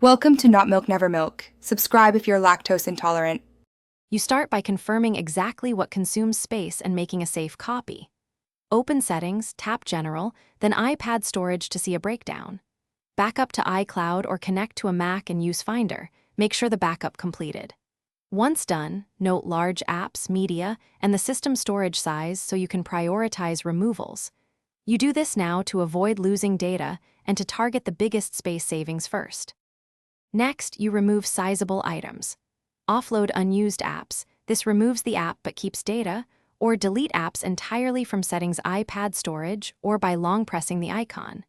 Welcome to Not Milk Never Milk. Subscribe if you're lactose intolerant. You start by confirming exactly what consumes space and making a safe copy. Open Settings, tap General, then iPad Storage to see a breakdown. Back up to iCloud or connect to a Mac and use Finder. Make sure the backup completed. Once done, note large apps, media, and the system storage size so you can prioritize removals. You do this now to avoid losing data and to target the biggest space savings first. Next, you remove sizable items. Offload unused apps. This removes the app but keeps data, or delete apps entirely from Settings iPad Storage or by long pressing the icon.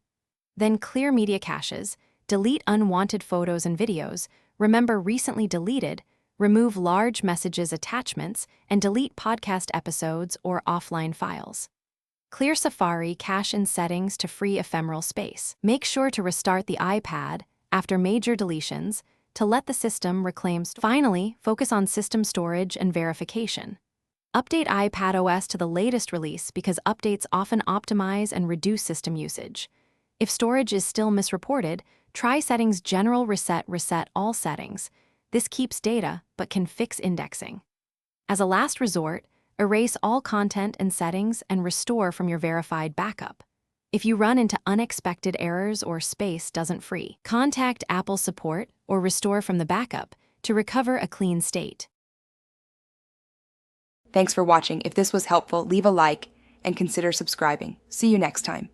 Then clear media caches, delete unwanted photos and videos, remember recently deleted, remove large messages attachments, and delete podcast episodes or offline files. Clear Safari cache in Settings to free ephemeral space. Make sure to restart the iPad after major deletions to let the system reclaim. Finally, focus on system storage and verification. Update iPadOS to the latest release because updates often optimize and reduce system usage. If storage is still misreported, try Settings General Reset All Settings. This keeps data but can fix indexing. As a last resort, erase all content and settings and restore from your verified backup. If you run into unexpected errors or space doesn't free, contact Apple support or restore from the backup to recover a clean state. Thanks for watching. If this was helpful, leave a like and consider subscribing. See you next time.